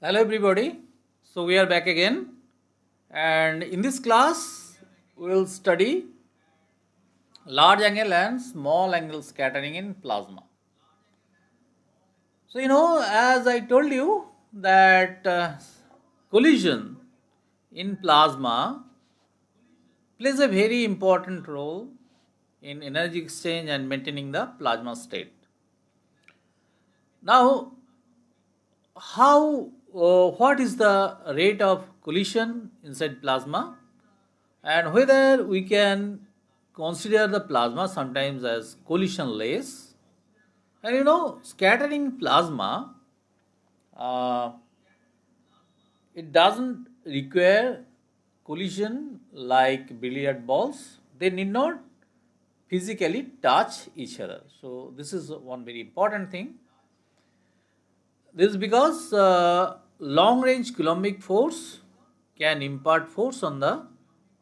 Hello everybody. So we are back again, and in this class we will study large angle and small angle scattering in plasma. So as I told you that collision in plasma plays a very important role in energy exchange and maintaining the plasma state. Now, what is the rate of collision inside plasma, and whether we can consider the plasma sometimes as collisionless. And scattering plasma, uh, it doesn't require collision like billiard balls. They need not physically touch each other. So this is one very important thing. This is because long range Coulombic force can impart force on the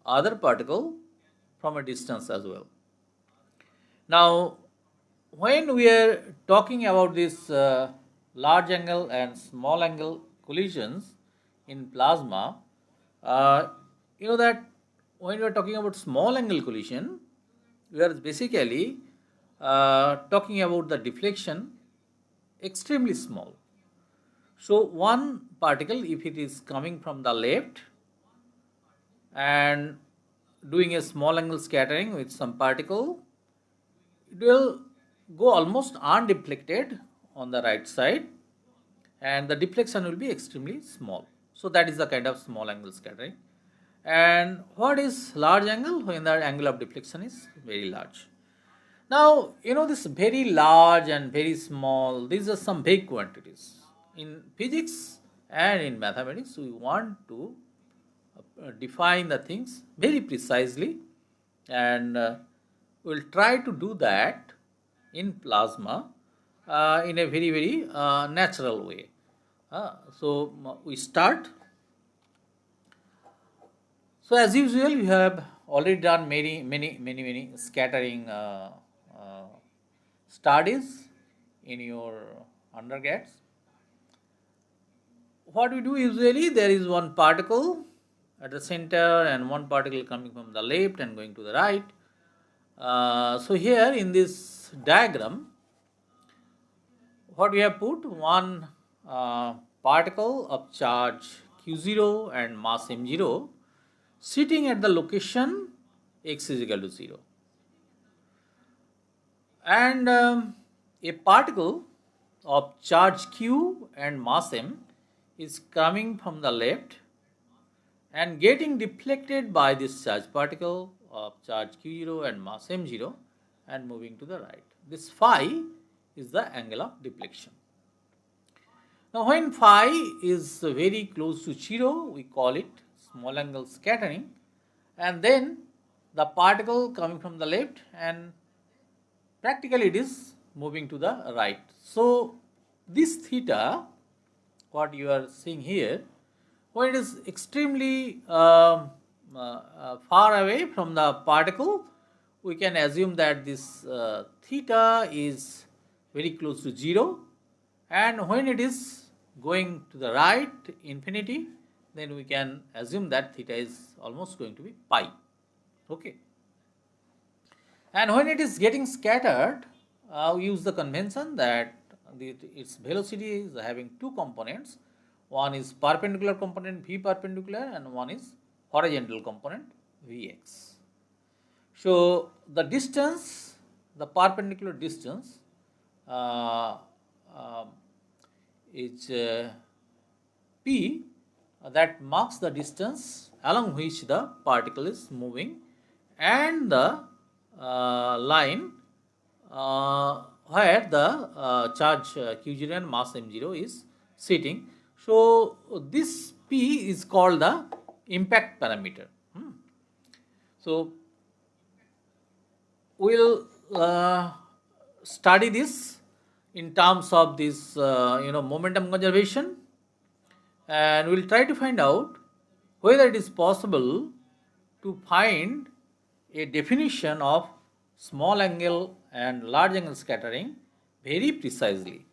other particle from a distance as well. Now, when we are talking about this large angle and small angle collisions in plasma, uh, you know that when we are talking about small angle collision, we are basically talking about the deflection extremely small. So one particle, if it is coming from the left and doing a small angle scattering with some particle, it will go almost undeflected on the right side, and the deflection will be extremely small. So that is the kind of small angle scattering. And what is large angle? When the angle of deflection is very large. Now, this very large and very small, these are some big quantities. In physics and in mathematics, we want to define the things very precisely, and we'll try to do that in plasma in a very natural way. We start. So as usual, you have already done many scattering studies in your undergrads. What we do usually, there is one particle at the center and one particle coming from the left and going to the right. So here in this diagram, what we have put, one particle of charge q0 and mass m0 sitting at the location x is equal to 0, and a particle of charge q and mass m is coming from the left and getting deflected by this charge particle of charge q0 and mass m0 and moving to the right. This phi is the angle of deflection. Now when phi is very close to 0, we call it small angle scattering, and then the particle coming from the left and practically it is moving to the right. So this theta, what you are seeing here, when it is extremely far away from the particle, we can assume that this theta is very close to 0, and when it is going to the right infinity, then we can assume that theta is almost going to be pi. Okay. And when it is getting scattered, we use the convention that its velocity is having two components. One is perpendicular component v perpendicular and one is horizontal component vx. So the distance, the perpendicular distance is p, that marks the distance along which the particle is moving, and the line where the charge q0 and mass m0 is sitting. So this p is called the impact parameter. So we'll study this in terms of this momentum conservation, and we'll try to find out whether it is possible to find a definition of small angle and large angle scattering very precisely.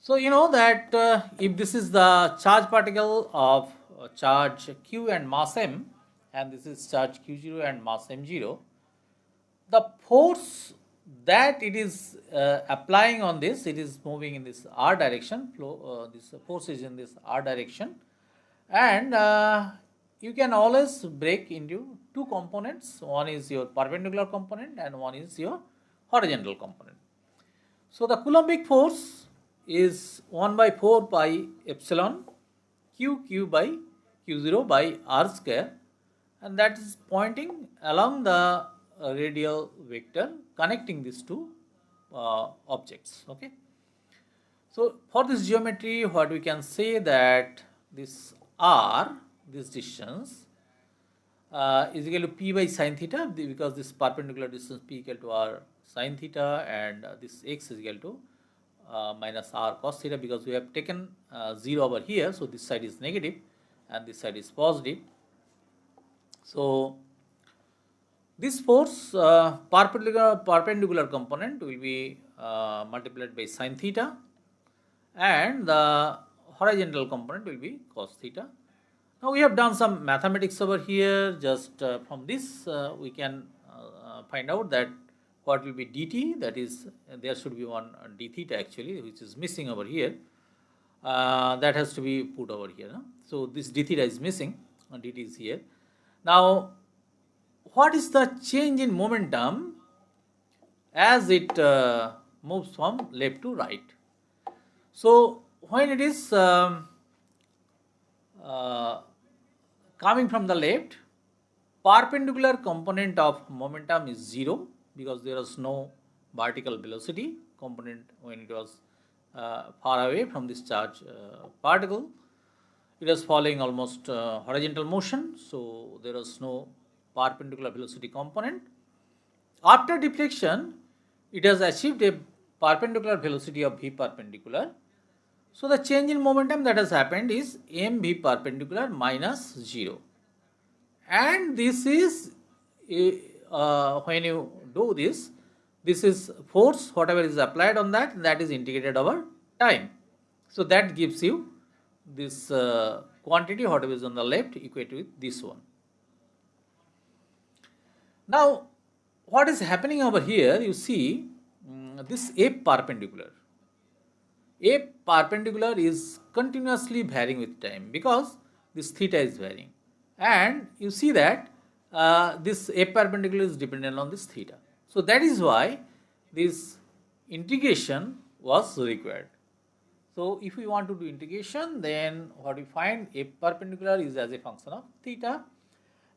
So you know that if this is the charge particle of charge q and mass m, and this is charge q0 and mass m0, the force that it is applying on this, it is moving in this r direction, this force is in this r direction, and you can always break into two components. One is your perpendicular component and one is your horizontal component. So the Coulombic force is 1 by 4 pi epsilon q by q0 by r square, and that is pointing along the radial vector connecting these two objects. Okay. So for this geometry, what we can say that this r, this distance is equal to p by sine theta, because this perpendicular distance p equal to r sine theta, and this x is equal to minus r cos theta, because we have taken 0 over here. So this side is negative and this side is positive. So this force perpendicular component will be multiplied by sine theta, and the horizontal component will be cos theta. Now we have done some mathematics over here. Just from this we can find out that what will be dt, that is there should be one d theta actually, which is missing over here. That has to be put over here. No? So this d theta is missing and dt is here. Now what is the change in momentum as it moves from left to right? So when it is coming from the left, perpendicular component of momentum is 0, because there is no vertical velocity component when it was far away from this charge particle. It was following almost horizontal motion, so there was no perpendicular velocity component. After deflection, it has achieved a perpendicular velocity of v perpendicular. So the change in momentum that has happened is mv perpendicular minus 0, and this is when you do this, this is force, whatever is applied on that, that is integrated over time. So that gives you this quantity, whatever is on the left, equate with this one. Now what is happening over here, you see this F perpendicular. F perpendicular is continuously varying with time, because this theta is varying, and you see that this F perpendicular is dependent on this theta. So that is why this integration was required. So if we want to do integration, then what we find, F perpendicular is as a function of theta,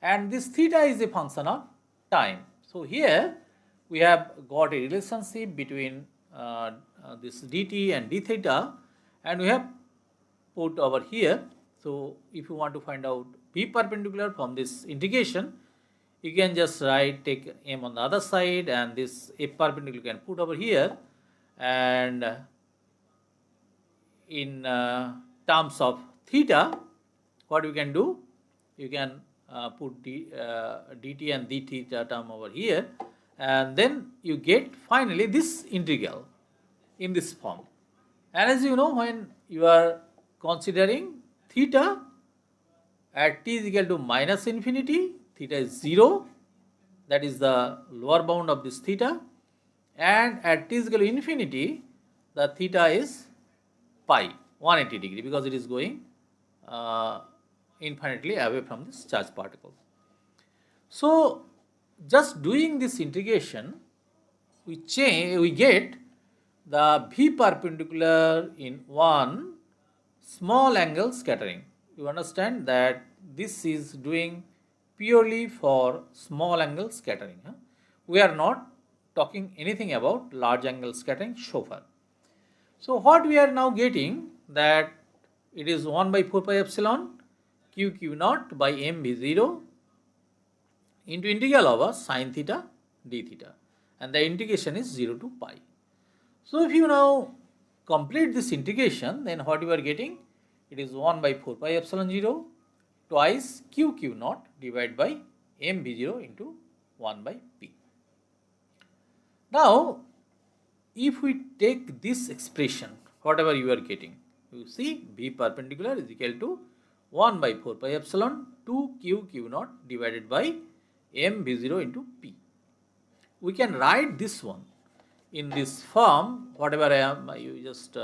and this theta is a function of time. So here we have got a relationship between this dt and d theta, and we have put over here. So if you want to find out v perpendicular from this integration, you can just write, take m on the other side, and this f perpendicular you can put over here, and in terms of theta, what you can do, you can put dt and d theta term over here, and then you get finally this integral in this form. And as you know, when you are considering theta at t is equal to minus infinity, theta is 0, that is the lower bound of this theta, and at t is equal to infinity, the theta is pi, 180 degree, because it is going infinitely away from this charge particle. So just doing this integration, we get the v perpendicular in one small angle scattering. You understand that this is doing purely for small angle scattering. We are not talking anything about large angle scattering so far. So what we are now getting, that it is 1 by 4 pi epsilon q naught by m v0 into integral over sine theta d theta, and the integration is 0 to pi. So if you now complete this integration, then what you are getting, it is 1 by 4 pi epsilon 0 twice q naught divided by m v0 into 1 by p. Now if we take this expression whatever you are getting. You see V perpendicular is equal to 1 by 4 pi epsilon 2 q naught divided by m v0 into p. We can write this one in this form, whatever I am, you just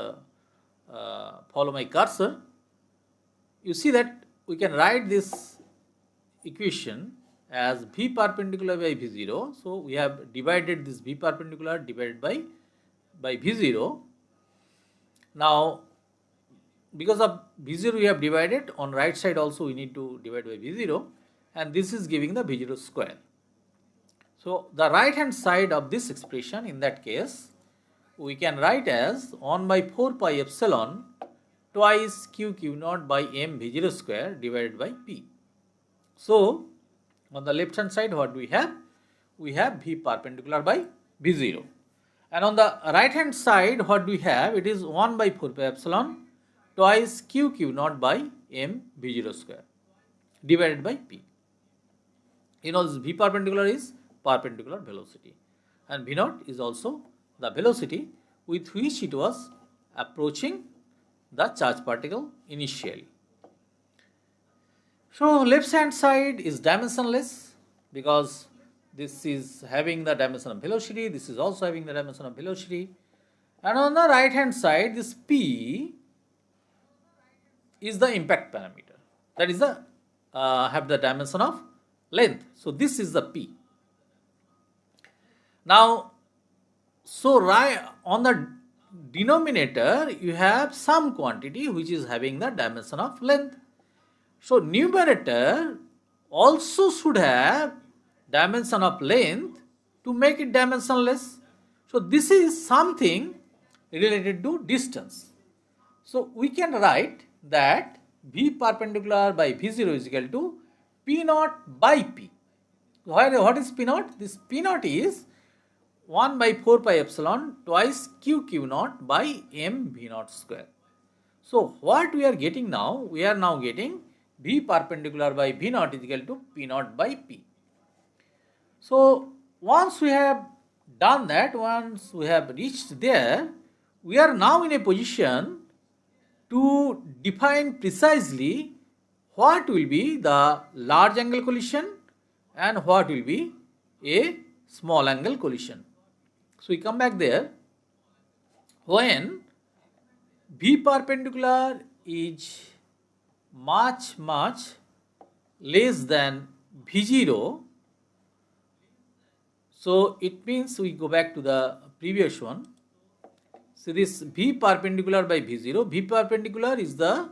follow my cursor. You see that we can write this equation as V perpendicular by V0. So we have divided this V perpendicular divided by V0. Now, because of V0 we have divided, on right side also we need to divide by V0, and this is giving the V0 square. So the right hand side of this expression, in that case, we can write as 1 by 4 pi epsilon twice q naught by m V0 square divided by p. So on the left hand side, what we have? We have V perpendicular by V0. And on the right hand side, what we have? It is 1 by 4 pi epsilon twice q naught by m V0 square divided by p. You know, this V perpendicular is perpendicular velocity, and V naught is also the velocity with which it was approaching the charge particle initially. So left hand side is dimensionless because this is having the dimension of velocity, this is also having the dimension of velocity, and on the right hand side this p is the impact parameter, that is the have the dimension of length. So this is the p. Now, so right on the denominator you have some quantity which is having the dimension of length. So numerator also should have dimension of length to make it dimensionless. So this is something related to distance. So we can write that V perpendicular by V0 is equal to P naught by P. What is P naught? This P naught is 1 by 4 pi epsilon twice q naught by m V naught square. So what we are getting now? We are now getting V perpendicular by V naught is equal to P naught by P. So once we have done that, once we have reached there, we are now in a position to define precisely what will be the large angle collision and what will be a small angle collision. So we come back there. When V perpendicular is much less than V0, so it means we go back to the previous one. So this V perpendicular by V0, V perpendicular is the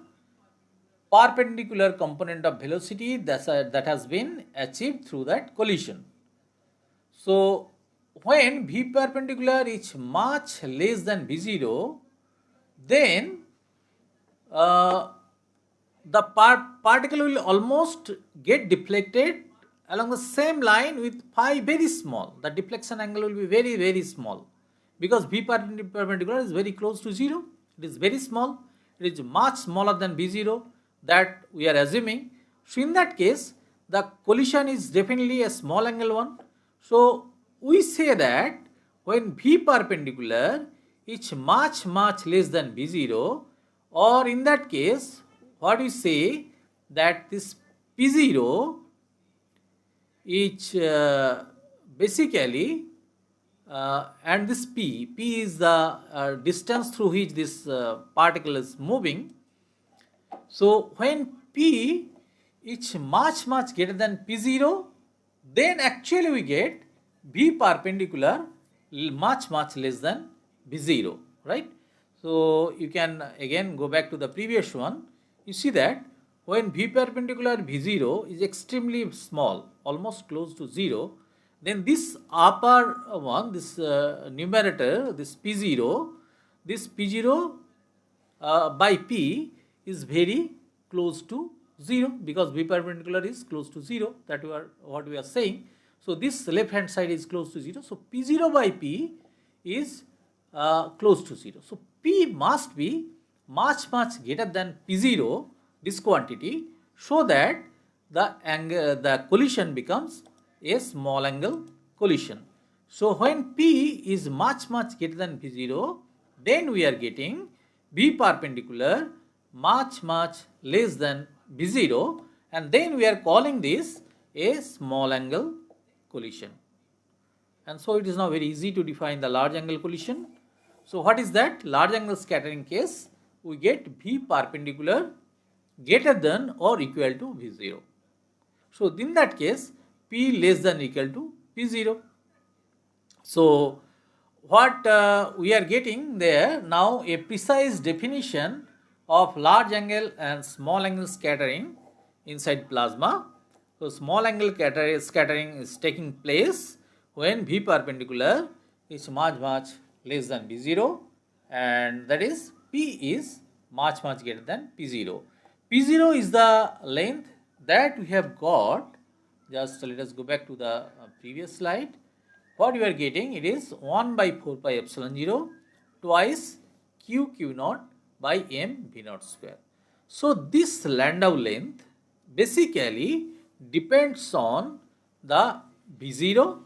perpendicular component of velocity that has been achieved through that collision. So when V perpendicular is much less than V0, then the particle will almost get deflected along the same line with phi very small. The deflection angle will be very small because V perpendicular is very close to 0. It is very small. It is much smaller than V0 that we are assuming. So in that case, the collision is definitely a small angle one. So we say that when V perpendicular is much less than V0, or in that case, what we say that this P0 is basically and this P is the distance through which this particle is moving. So when P is much greater than P0, then actually we get V perpendicular much less than V0, right? So you can again go back to the previous one. You see that when V perpendicular V0 is extremely small, almost close to 0, then this upper one, this numerator, this P0 by P is very close to 0 because V perpendicular is close to 0. That is what we are saying. So this left hand side is close to 0. So P0 by P is close to 0. So P must be much greater than P0, this quantity, so that the collision becomes a small angle collision. So when P is much greater than P0, then we are getting B perpendicular much less than B0, and then we are calling this a small angle collision. And so it is now very easy to define the large angle collision. So what is that? Large angle scattering case, we get B perpendicular greater than or equal to V0. So in that case, P less than or equal to P0. So what we are getting there now, a precise definition of large angle and small angle scattering inside plasma. So small angle scattering is taking place when V perpendicular is much less than V0, and that is P is much greater than P0. P0 is the length that we have got. Just let us go back to the previous slide. What we are getting, it is 1 by 4 pi epsilon 0 twice q naught by m v naught square. So this Landau length basically depends on the V0,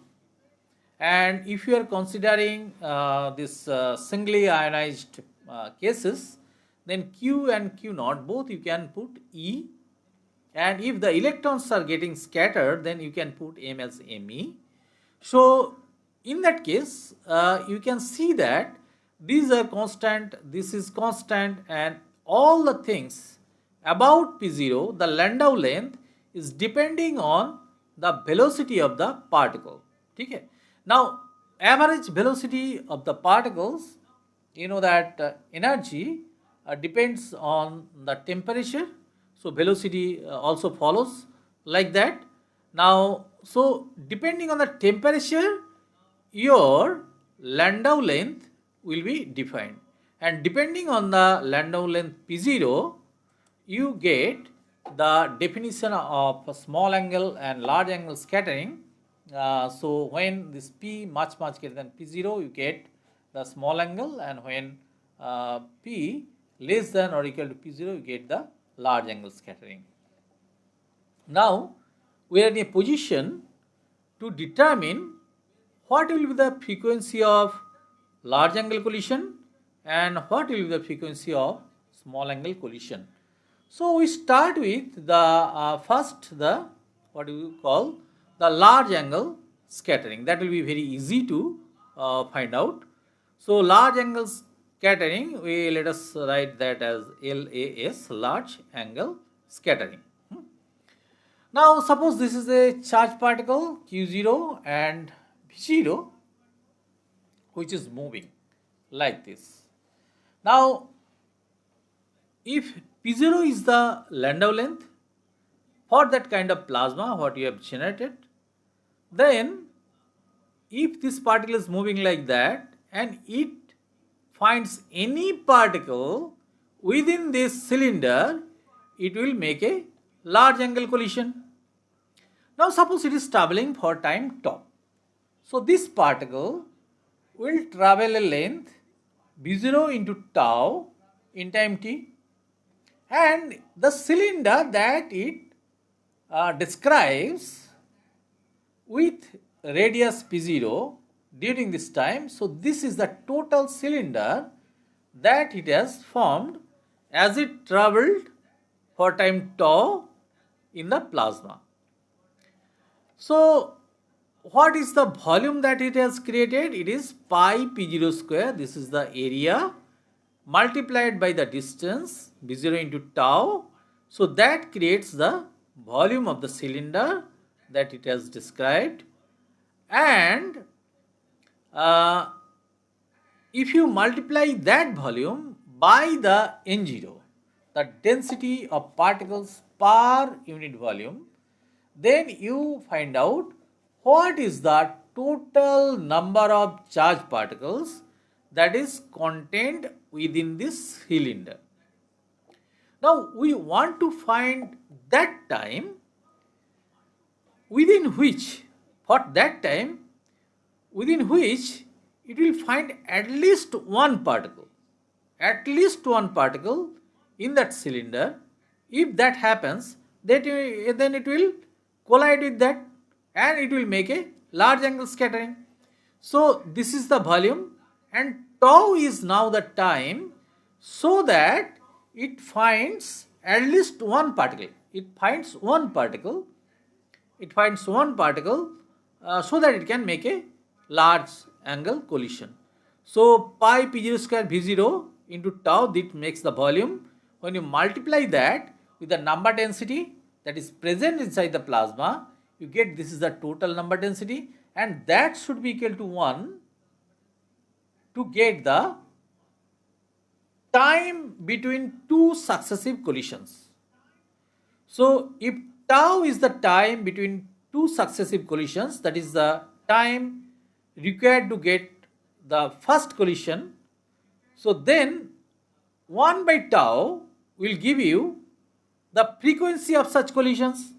and if you are considering this singly ionized cases, then q and q naught both you can put E, and if the electrons are getting scattered, then you can put m as me. So in that case, you can see that these are constant, this is constant, and all the things about P0, the Landau length is depending on the velocity of the particle. Okay? Now, average velocity of the particles, you know that energy depends on the temperature. So velocity also follows like that. Now, so depending on the temperature, your Landau length will be defined, and depending on the Landau length P0, you get the definition of a small angle and large angle scattering. So when this P much greater than P0, you get the small angle, and when P less than or equal to P0, you get the large angle scattering. Now we are in a position to determine what will be the frequency of large angle collision and what will be the frequency of small angle collision. So we start with the first, the what do you call the large angle scattering. That will be very easy to find out. So large angle scattering, we let us write that as LAS, large angle scattering. Now suppose this is a charged particle Q0 and V0 which is moving like this. Now if P0 is the Landau length for that kind of plasma what you have generated, then if this particle is moving like that and it finds any particle within this cylinder, it will make a large angle collision. Now suppose it is traveling for time tau. So this particle will travel a length B0 into tau in time t, and the cylinder that it describes with radius P0 during this time. So this is the total cylinder that it has formed as it travelled for time tau in the plasma. So what is the volume that it has created? It is pi P0 square. This is the area multiplied by the distance B0 into tau. So that creates the volume of the cylinder that it has described, and if you multiply that volume by the N0, the density of particles per unit volume, then you find out what is the total number of charged particles that is contained within this cylinder. Now we want to find that time within which, for that time, within which it will find at least one particle in that cylinder. If that happens, then it will collide with that and it will make a large angle scattering. So this is the volume, and tau is now the time so that it finds at least one particle. It finds one particle. So that it can make a large angle collision. So pi p0 square v0 into tau, that makes the volume. When you multiply that with the number density that is present inside the plasma, you get this is the total number density, and that should be equal to 1 to get the time between two successive collisions. So if tau is the time between two successive collisions, that is the time required to get the first collision, so then 1 by tau will give you the frequency of such collisions.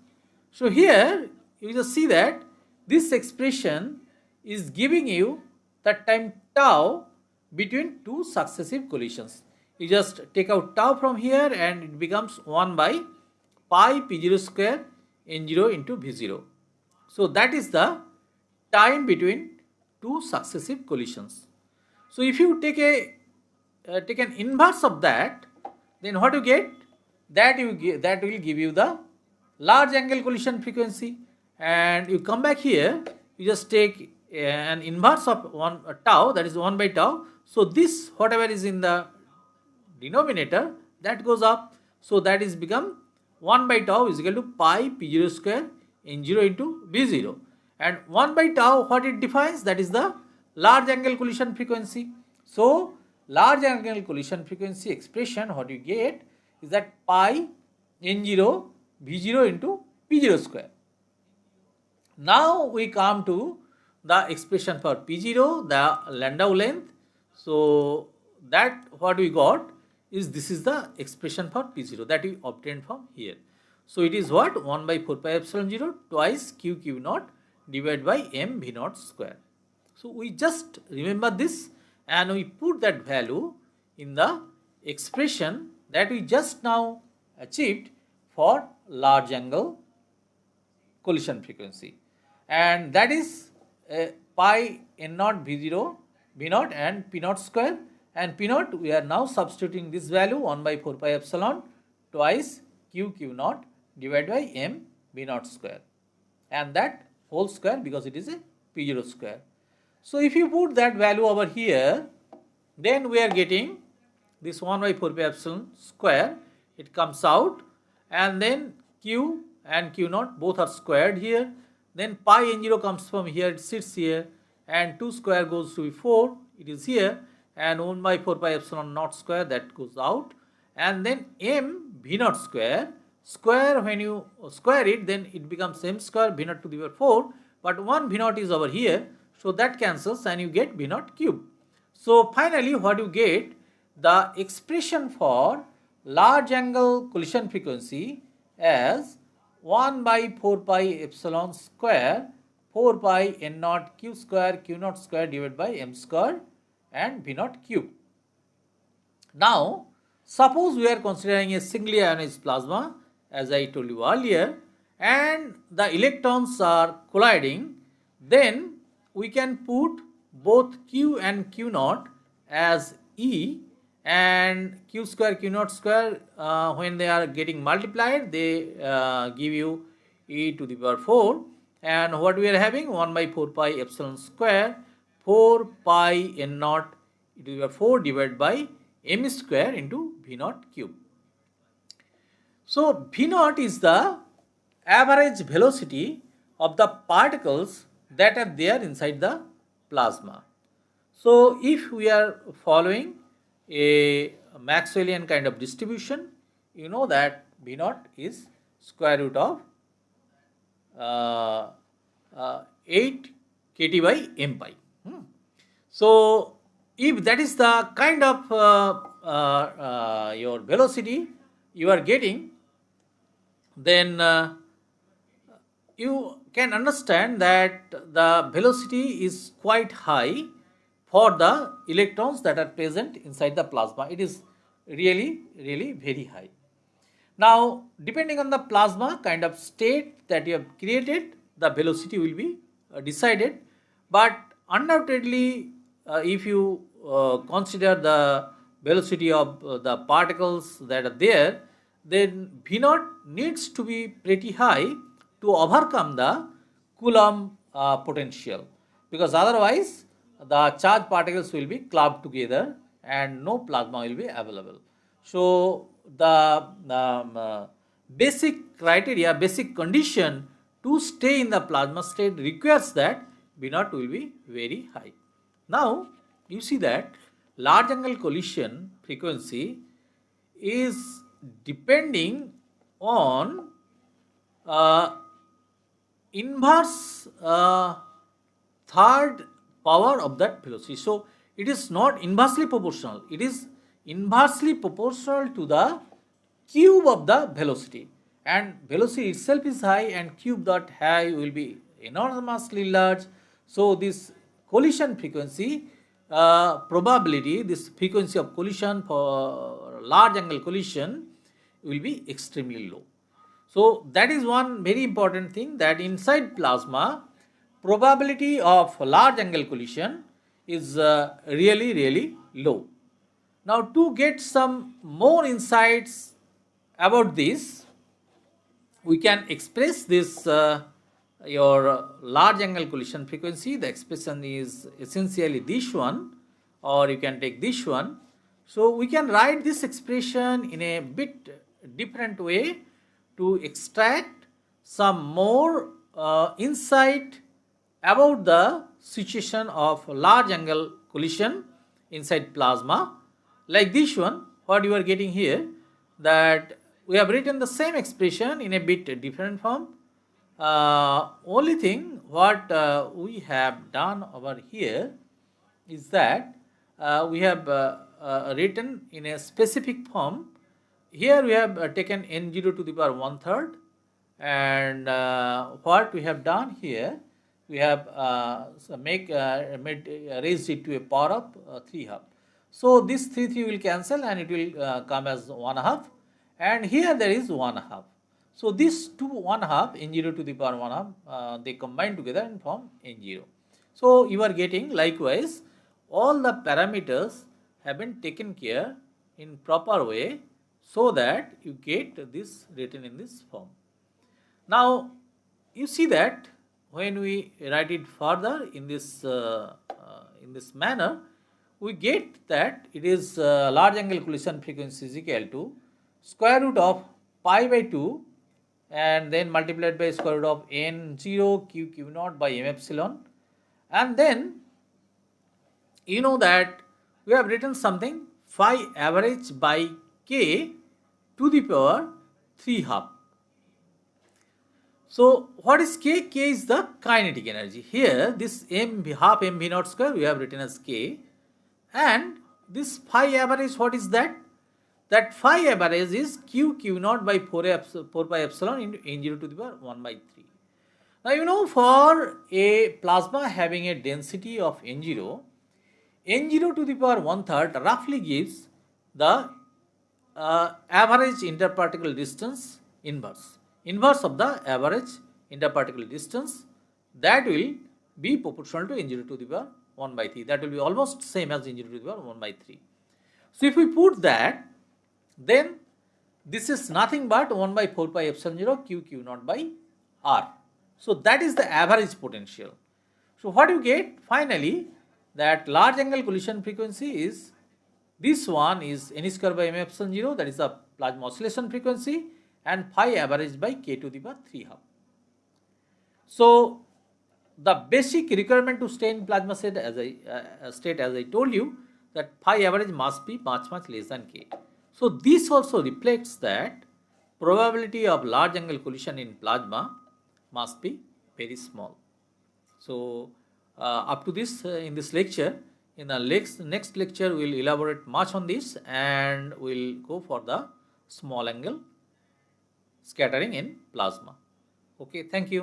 So here you just see that this expression is giving you the time tau between two successive collisions. You just take out tau from here and it becomes 1 by pi p0 square n0 into v0. So that is the time between two successive collisions. So if you take an inverse of that, then what you get? That will give you the large angle collision frequency. And you come back here, you just take an inverse of tau, that is 1 by tau. So this whatever is in the denominator, that goes up. So that is become 1 by tau is equal to pi p0 square n0 into v0. And 1 by tau, what it defines? That is the large angle collision frequency. So large angle collision frequency expression, what you get is that pi n0 v0 into p0 square. Now we come to the expression for p0, the Landau length. So that what we got is this is the expression for p0 that we obtained from here. So it is what? 1 by 4 pi epsilon 0 twice q naught divided by m v naught square. So we just remember this and we put that value in the expression that we just now achieved for large angle collision frequency, and that is pi n naught v0 v naught and p naught square. And p naught, we are now substituting this value 1 by 4 pi epsilon twice q naught divided by m v naught square, and that whole square because it is a p0 square. So if you put that value over here, then we are getting this 1 by 4 pi epsilon square, it comes out, and then q and q naught both are squared here, then pi n0 comes from here, it sits here, and 2 square goes to 4, it is here, and 1 by 4 pi epsilon naught square, that goes out, and then m v naught square, when you square it, then it becomes m square v naught to the power 4, but 1 v naught is over here, so that cancels and you get v naught cube. So finally what you get, the expression for large angle collision frequency as 1 by 4 pi epsilon square 4 pi n naught q naught square divided by m square and v naught cube. Now suppose we are considering a singly ionized plasma, as I told you earlier, and the electrons are colliding, then we can put both q and q naught as E, and q naught square, when they are getting multiplied, they give you e to the power 4, and what we are having 1 by 4 pi epsilon square 4 pi n naught e to the power 4 divided by m square into v naught cube. So v naught is the average velocity of the particles that are there inside the plasma. So if we are following a Maxwellian kind of distribution, you know that v naught is square root of 8 kt by m pi. So if that is the kind of your velocity you are getting, then you can understand that the velocity is quite high for the electrons that are present inside the plasma. It is really very high. Now depending on the plasma kind of state that you have created, the velocity will be decided, but undoubtedly if you consider the velocity of the particles that are there, then V naught needs to be pretty high to overcome the Coulomb potential, because otherwise the charged particles will be clubbed together and no plasma will be available. So the basic criteria, basic condition to stay in the plasma state requires that V naught will be very high. Now you see that large angle collision frequency is depending on inverse third power of that velocity. So it is not inversely proportional, it is inversely proportional to the cube of the velocity, and velocity itself is high and cube dot high will be enormously large. So this collision frequency probability, this frequency of collision for large angle collision will be extremely low. So that is one very important thing, that inside plasma probability of large angle collision is really low. Now to get some more insights about this, we can express this your large angle collision frequency. The expression is essentially this one, or you can take this one. So we can write this expression in a bit different way to extract some more insight about the situation of large angle collision inside plasma. Like this one, what you are getting here, that we have written the same expression in a bit different form. Only thing what we have done over here is that we have written in a specific form. Here we have taken n0 to the power 1/3, and what we have done here, we have raised it to a power of 3/2. So this 3 will cancel and it will come as 1/2, and here there is 1/2. So these two 1/2, n0 to the power 1/2, they combine together and form n0. So you are getting likewise all the parameters have been taken care in proper way, so that you get this written in this form. Now you see that when we write it further in this manner, we get that it is large angle collision frequency is equal to square root of pi by 2 and then multiplied by square root of n0 q naught by m epsilon, and then you know that we have written something phi average by k to the power 3/2. So what is k? K is the kinetic energy. Here this half mv naught square we have written as k, and this phi average, what is that? That phi average is q naught by 4 pi epsilon into n0 to the power 1 by 3. Now you know, for a plasma having a density of n0 to the power 1/3 roughly gives the average interparticle distance inverse of the average interparticle distance, that will be proportional to n0 to the power 1 by 3. That will be almost same as n0 to the power 1 by 3. So if we put that, then this is nothing but 1 by 4 pi epsilon 0 q naught by r. So that is the average potential. So what you get finally, that large angle collision frequency is, this one is n square by m epsilon 0, that is the plasma oscillation frequency, and phi average by k to the power 3/2. So the basic requirement to stay in plasma state, as I told you, that phi average must be much less than k. So this also reflects that probability of large angle collision in plasma must be very small. So up to this in this lecture, in the next lecture we will elaborate much on this, and we will go for the small angle scattering in plasma. Okay, thank you.